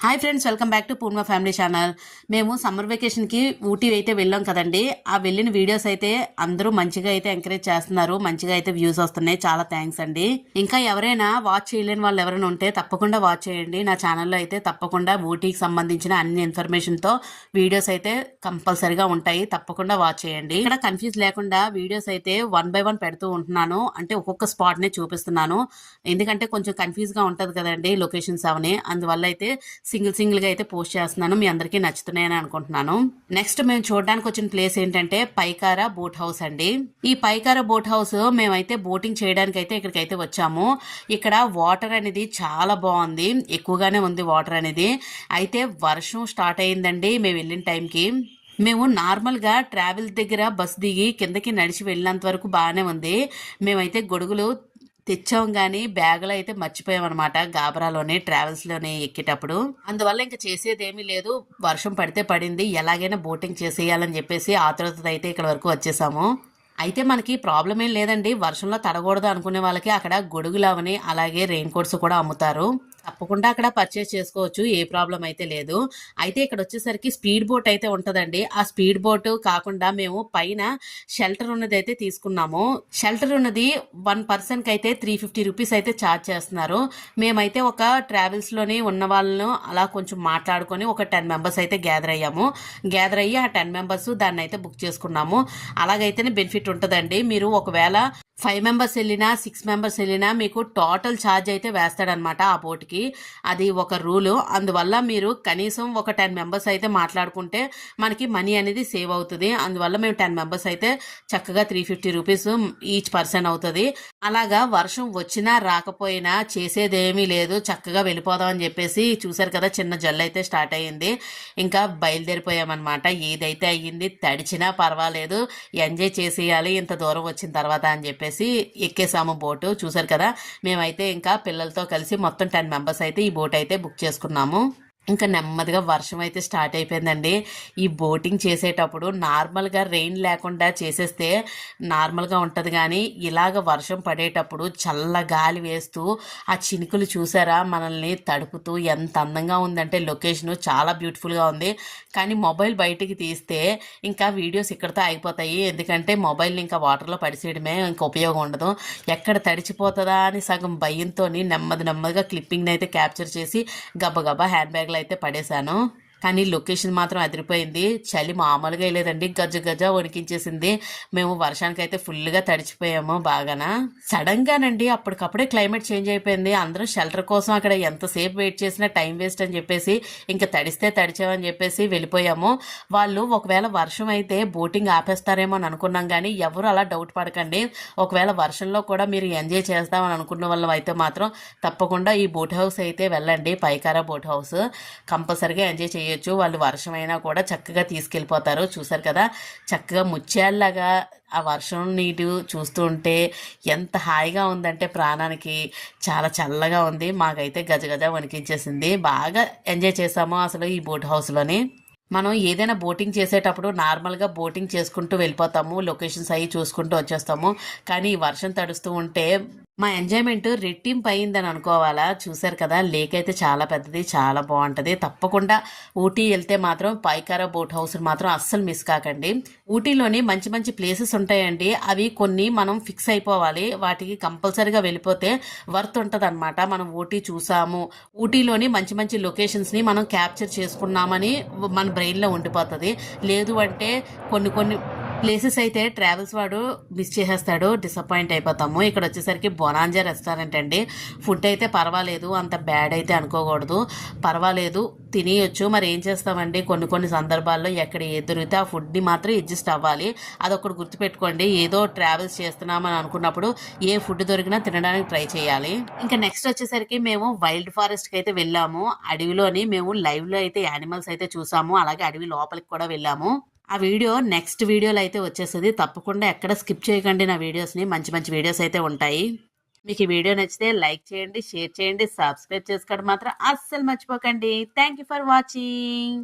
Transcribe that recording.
Hi friends, welcome back to Purna family channel. మేము summer వెకేషన్కి Ooty అయితే వెళ్ళాం కదండి. ఆ వెళ్ళిన వీడియోస్ అయితే అందరూ మంచిగా అయితే ఎంకరేజ్ చేస్తున్నారు, మంచిగా అయితే వ్యూస్ వస్తున్నాయి. చాలా థ్యాంక్స్ అండి. ఇంకా ఎవరైనా వాచ్ చేయలేని వాళ్ళు ఎవరైనా ఉంటే తప్పకుండా వాచ్ చేయండి. నా ఛానల్లో అయితే తప్పకుండా ఊటీకి సంబంధించిన అన్ని ఇన్ఫర్మేషన్తో వీడియోస్ అయితే కంపల్సరీగా ఉంటాయి. తప్పకుండా వాచ్ చేయండి. ఇక్కడ కన్ఫ్యూజ్ లేకుండా వీడియోస్ అయితే 1 by 1 పెడుతూ ఉంటున్నాను. అంటే ఒక్కొక్క స్పాట్ని చూపిస్తున్నాను. ఎందుకంటే కొంచెం కన్ఫ్యూజ్గా ఉంటుంది కదండి లొకేషన్స్ అవని. అందువల్ల అయితే సింగిల్ గా అయితే పోస్ట్ చేస్తున్నాను. మీ అందరికీ నచ్చుతున్నాయని అనుకుంటున్నాను. నెక్స్ట్ మేము చూడడానికి వచ్చిన ప్లేస్ ఏంటంటే పైకారా బోట్ హౌస్ అండి. ఈ పైకారా బోట్ హౌస్ మేమైతే బోటింగ్ చేయడానికి అయితే ఇక్కడికైతే వచ్చాము. ఇక్కడ వాటర్ అనేది చాలా బాగుంది, ఎక్కువగానే ఉంది వాటర్ అనేది. అయితే వర్షం స్టార్ట్ అయ్యిందండి మేము వెళ్ళిన టైంకి. మేము నార్మల్గా ట్రావెల్ దగ్గర బస్ దిగి కిందకి నడిచి వెళ్ళినంత వరకు బాగానే ఉంది. మేమైతే గొడుగులు తెచ్చాం కానీ బ్యాగులో అయితే మర్చిపోయామన్నమాట, గాబరాలోనే ట్రావెల్స్లోనే ఎక్కేటప్పుడు. అందువల్ల ఇంకా చేసేదేమీ లేదు, వర్షం పడితే పడింది, ఎలాగైనా బోటింగ్ చేసేయాలని చెప్పేసి ఆతృత అయితే ఇక్కడ వరకు వచ్చేసాము. అయితే మనకి ప్రాబ్లం ఏం లేదండి, వర్షంలో తడకూడదు అనుకునే వాళ్ళకి అక్కడ గొడుగులు అవని అలాగే రెయిన్ కోట్స్ కూడా అమ్ముతారు. తప్పకుండా అక్కడ పర్చేస్ చేసుకోవచ్చు, ఏ ప్రాబ్లం అయితే లేదు. అయితే ఇక్కడ వచ్చేసరికి స్పీడ్ బోట్ అయితే ఉంటుందండి. ఆ స్పీడ్ బోట్ కాకుండా మేము పైన షెల్టర్ ఉన్నది అయితే తీసుకున్నాము. షెల్టర్ ఉన్నది 1 పర్సన్కి అయితే 350 రూపీస్ అయితే ఛార్జ్ చేస్తున్నారు. మేమైతే ఒక ట్రావెల్స్లోని ఉన్న వాళ్ళను అలా కొంచెం మాట్లాడుకొని ఒక 10 మెంబర్స్ అయితే గ్యాదర్ అయ్యాము. గ్యాదర్ అయ్యి ఆ 10 మెంబర్స్ దాన్ని అయితే బుక్ చేసుకున్నాము. అలాగైతేనే బెనిఫిట్ ఉంటుందండి. మీరు ఒకవేళ 5 మెంబర్స్ వెళ్ళినా 6 మెంబర్స్ వెళ్ళినా మీకు టోటల్ ఛార్జ్ అయితే వేస్తాడనమాట ఆ బోట్కి. అది ఒక రూలు. అందువల్ల మీరు కనీసం ఒక 10 మెంబర్స్ అయితే మాట్లాడుకుంటే మనకి మనీ అనేది సేవ్ అవుతుంది. అందువల్ల మేము 10 మెంబర్స్ అయితే చక్కగా 350 రూపీస్ ఈచ్ పర్సన్ అవుతుంది. అలాగా వర్షం వచ్చినా రాకపోయినా చేసేదేమీ లేదు, చక్కగా వెళ్ళిపోదాం అని చెప్పేసి చూసారు కదా, చిన్న జల్లు అయితే స్టార్ట్ అయ్యింది. ఇంకా బయలుదేరిపోయామన్నమాట. ఏదైతే అయ్యింది, తడిచినా పర్వాలేదు, ఎంజాయ్ చేసేయాలి ఇంత దూరం వచ్చిన తర్వాత అని చెప్పి ఎక్కేసాము బోటు. చూసారు కదా, మేమైతే ఇంకా పిల్లలతో కలిసి మొత్తం 10 మెంబర్స్ అయితే ఈ బోట్ అయితే బుక్ చేసుకున్నాము. ఇంకా నెమ్మదిగా వర్షం అయితే స్టార్ట్ అయిపోయిందండి. ఈ బోటింగ్ చేసేటప్పుడు నార్మల్గా రెయిన్ లేకుండా చేసేస్తే నార్మల్గా ఉంటుంది, కానీ ఇలాగ వర్షం పడేటప్పుడు చల్ల గాలి వేస్తూ ఆ చినుకులు చూసారా మనల్ని తడుపుతూ ఎంత అందంగా ఉందంటే లొకేషను చాలా బ్యూటిఫుల్గా ఉంది. కానీ మొబైల్ బయటికి తీస్తే ఇంకా వీడియోస్ ఇక్కడితో ఆగిపోతాయి. ఎందుకంటే మొబైల్ని ఇంకా వాటర్లో పడిసేయడమే, ఇంకా ఉపయోగం ఉండదు. ఎక్కడ తడిచిపోతుందా అని సగం భయంతో నెమ్మదిగా క్లిప్పింగ్ని అయితే క్యాప్చర్ చేసి గబగబా హ్యాండ్ బ్యాగ్ అయితే పడేశాను. కానీ లొకేషన్ మాత్రం అదిరిపోయింది. చలి మామూలుగా లేదండి, గజ వణికించేసింది. మేము వర్షానికి అయితే ఫుల్గా తడిచిపోయాము బాగానా. సడన్ గానండి అప్పటికప్పుడే క్లైమేట్ చేంజ్ అయిపోయింది. అందరం షెల్టర్ కోసం అక్కడ ఎంతసేపు వెయిట్ చేసినా టైం వేస్ట్ అని చెప్పేసి ఇంకా తడిస్తే తడిచామని చెప్పేసి వెళ్ళిపోయాము. వాళ్ళు ఒకవేళ వర్షం అయితే బోటింగ్ ఆపేస్తారేమో అని అనుకున్నాం, కానీ ఎవరు అలా డౌట్ పడకండి. ఒకవేళ వర్షంలో కూడా మీరు ఎంజాయ్ చేస్తామని అనుకున్న వాళ్ళు అయితే మాత్రం తప్పకుండా ఈ బోట్ హౌస్ అయితే వెళ్ళండి. పైకారా బోట్ హౌస్ కంపల్సరిగా ఎంజాయ్ చేయొచ్చు. వాళ్ళు వర్షమైనా కూడా చక్కగా తీసుకెళ్ళిపోతారు. చూసారు కదా, చక్కగా ముత్యాల్లాగా ఆ వర్షం నీటి చూస్తుంటే ఎంత హాయిగా ఉందంటే ప్రాణానికి. చాలా చల్లగా ఉంది, మాకైతే గజ వణికించేసింది. బాగా ఎంజాయ్ చేసాము అసలు ఈ బోట్ హౌస్లోని. మనం ఏదైనా బోటింగ్ చేసేటప్పుడు నార్మల్గా బోటింగ్ చేసుకుంటూ వెళ్ళిపోతాము, లొకేషన్స్ అవి చూసుకుంటూ వచ్చేస్తాము. కానీ ఈ వర్షం తడుస్తూ ఉంటే మా ఎంజాయ్మెంట్ రెట్టింపు అయిందని అనుకోవాలా. చూసారు కదా, లేక్ అయితే చాలా పెద్దది, చాలా బాగుంటుంది. తప్పకుండా ఊటీ వెళ్తే మాత్రం పైకారా బోట్ హౌస్ మాత్రం అస్సలు మిస్ కాకండి. ఊటీలోని మంచి ప్లేసెస్ ఉంటాయండి, అవి కొన్ని మనం ఫిక్స్ అయిపోవాలి. వాటికి కంపల్సరీగా వెళ్ళిపోతే వర్త్ ఉంటుంది అనమాట. మనం ఊటీ చూసాము, ఊటీలోని మంచి లొకేషన్స్ని మనం క్యాప్చర్ చేసుకున్నామని మన బ్రెయిన్లో ఉండిపోతుంది. లేదు అంటే కొన్ని ప్లేసెస్ అయితే ట్రావెల్స్ వాడు మిస్ చేసేస్తాడు, డిసప్పాయింట్ అయిపోతాము. ఇక్కడ వచ్చేసరికి బొనాంజా రెస్టారెంట్ అండి. ఫుడ్ అయితే పర్వాలేదు, అంత బ్యాడ్ అయితే అనుకోకూడదు, పర్వాలేదు, తినేయొచ్చు. మరి ఏం చేస్తామండి, కొన్ని సందర్భాల్లో ఎక్కడ ఏది దొరికితే ఆ ఫుడ్ని మాత్రం అడ్జస్ట్ అవ్వాలి. అదొకటి గుర్తుపెట్టుకోండి. ఏదో ట్రావెల్స్ చేస్తున్నామని అనుకున్నప్పుడు ఏ ఫుడ్ దొరికినా తినడానికి ట్రై చేయాలి. ఇంకా నెక్స్ట్ వచ్చేసరికి మేము వైల్డ్ ఫారెస్ట్కి అయితే వెళ్ళాము. అడవిలోని మేము లైవ్లో అయితే యానిమల్స్ అయితే చూసాము, అలాగే అడవి లోపలికి కూడా వెళ్ళాము. ఆ వీడియో నెక్స్ట్ వీడియోలో అయితే వచ్చేస్తుంది. తప్పకుండా ఎక్కడ స్కిప్ చేయకండి నా వీడియోస్ని, మంచి వీడియోస్ అయితే ఉంటాయి. మీకు ఈ వీడియో నచ్చితే లైక్ చేయండి, షేర్ చేయండి, సబ్స్క్రైబ్ చేసుకోవడం మాత్రం అస్సలు మర్చిపోకండి. Thank you for watching.